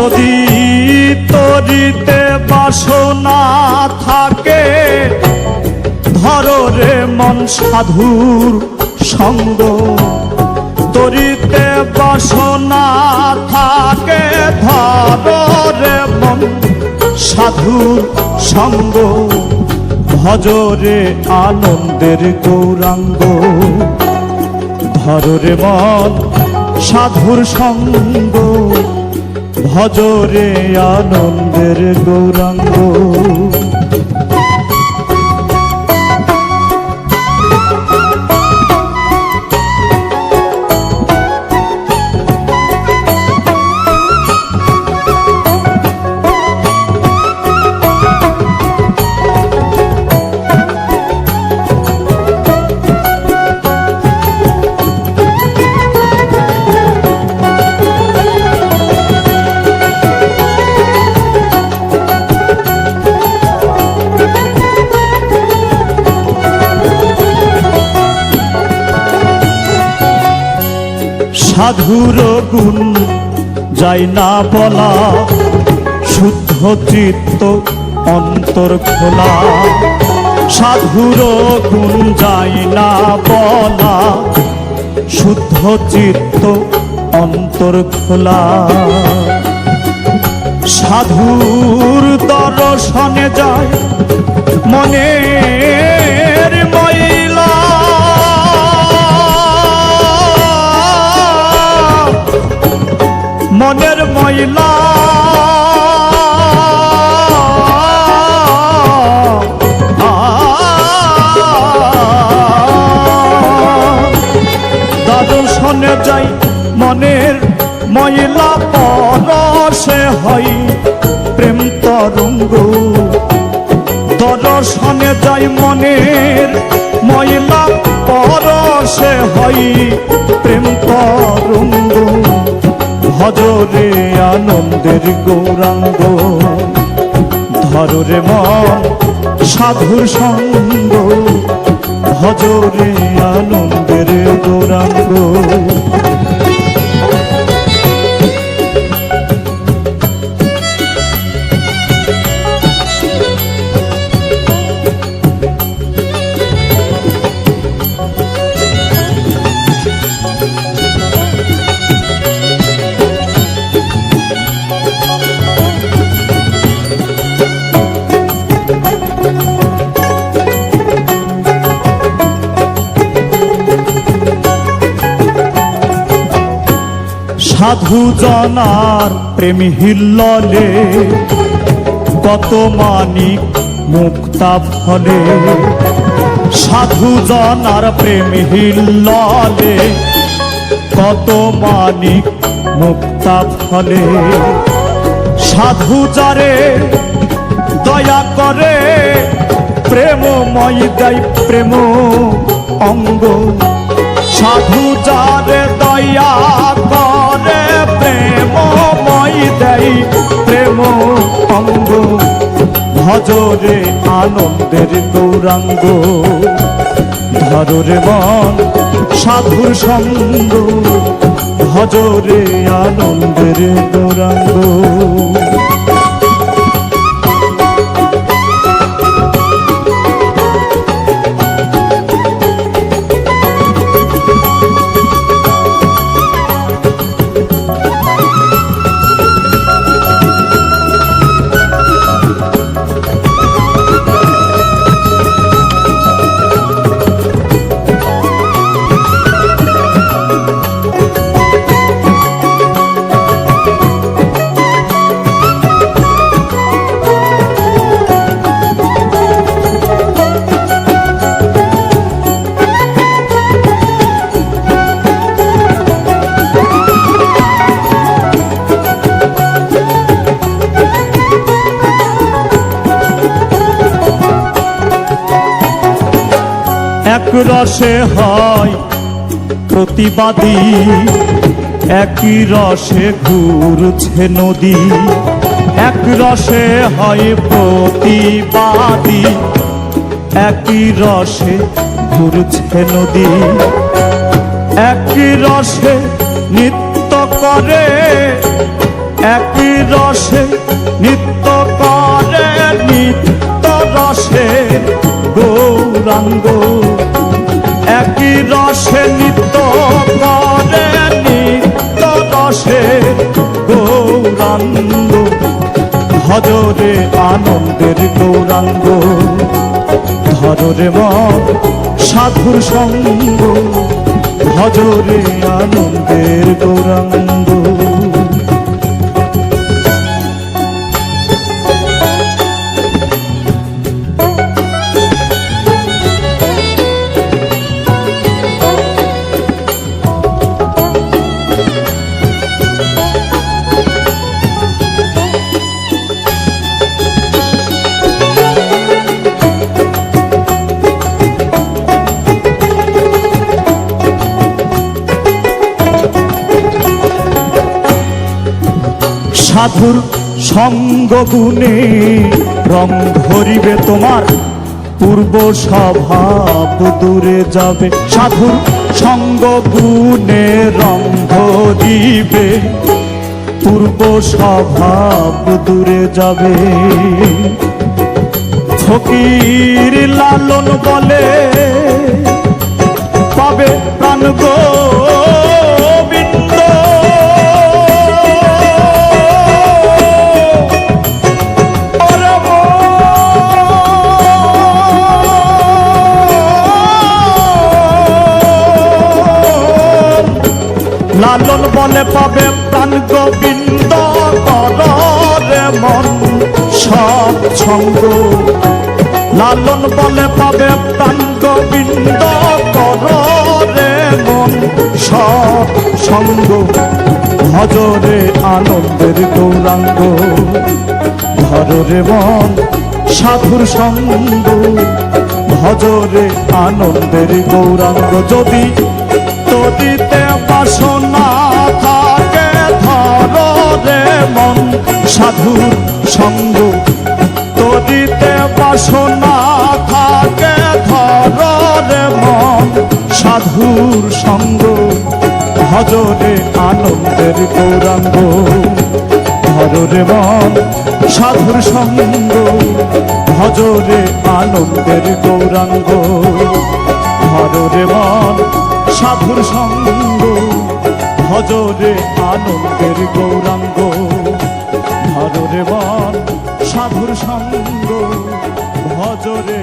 যদি তরিতে বাসনা থাকে, ধরো রে মন সাধুর সঙ্গ। তরিতে বাসনা থাকে, ধরো রে মন সাধুর সঙ্গ। ভজরে আনন্দের গৌরাঙ্গ, ধরো রে মন সাধুর সঙ্গ। ভজরে আনন্দের গৌরাঙ্গ। সাধুর গুণ যাই না বলা, শুদ্ধ চিত্ত অন্তর খোলা। সাধুর গুণ যাই না বলা, শুদ্ধ চিত্ত অন্তর খোলা। সাধুর দর্শনে যায় মনের ময়লা। মনের ময়লা দর্শনে যাই মনের ময়লা। পরশে হয় প্রেম তরঙ্গ। দর্শনে যাই মনের ময়লা, পরশে হয় প্রেম তরঙ্গ। ভজরে আনন্দের গৌরাঙ্গ, ধরো রে মন সাধুর সঙ্গ। ভজরে আনন্দের গৌরাঙ্গ। সাধু জনার প্রেম হিল্ললে, কত মানিক মুক্তা ফলে। সাধু জনার প্রেম হিল্ললে, কত মানিক মুক্তা ফলে। সাধু যারে দয়া করে, প্রেমময় দেয় প্রেম অঙ্গ। সাধু যারে দয়া করে, প্রেমময় দেয় প্রেম অঙ্গ। ভজরে আনন্দের গৌরাঙ্গ, ধরো রে মন সাধুর সঙ্গ। ভজরে আনন্দের গৌরাঙ্গ। এক রসে হয় প্রতিবাদী, একই রসে ঘুরছে নদী। এক রসে হয় প্রতিবাদী, একই রসে ঘুরছে নদী। একই রসে নৃত্য করে একই রসে নিত্য করে নিত্য রসে গৌরাঙ্গ, একই রসে নিত্য করে নিত্য রসে গৌরাঙ্গ, ভজরে আনন্দের গৌরাঙ্গ, ধরে মন সাধুর সঙ্গ, ভজরে আনন্দের গৌরাঙ্গ। সাধুর সঙ্গ গুণে রং ধরিবে তোমার, পূর্ব স্বভাব দূরে যাবে। সাধুর সঙ্গ গুণে রং ধরিবে, পূর্ব স্বভাব দূরে যাবে। ফকির লালন বলে পাবে প্রাণ গোবিন্দ, লালন বলে পাবে প্রাণ গোবিন্দ, কররে মন সৎসঙ্গ। লালন বলে পাবে প্রাণ গোবিন্দ, কররে মন সৎসঙ্গ, ভজরে আনন্দের গৌরাঙ্গ, ধরে মন সাধুর সঙ্গ, ভজরে আনন্দের গৌরাঙ্গ। যদি তদিতে বাসনা থাকে ধরে মন সাধুর সঙ্গ, তদিতে বাসনা থাকে ধরে মন সাধুর সঙ্গ, ভজরে আনন্দের গৌরাঙ্গ, ধরে মন সাধুর সঙ্গ, ভজরে আনন্দের গৌরাঙ্গ, ধরে মন সাধুর সঙ্গ, ভজরে আনন্দের গৌরাঙ্গ, ধরে মন সাধুর সঙ্গ, ভজরে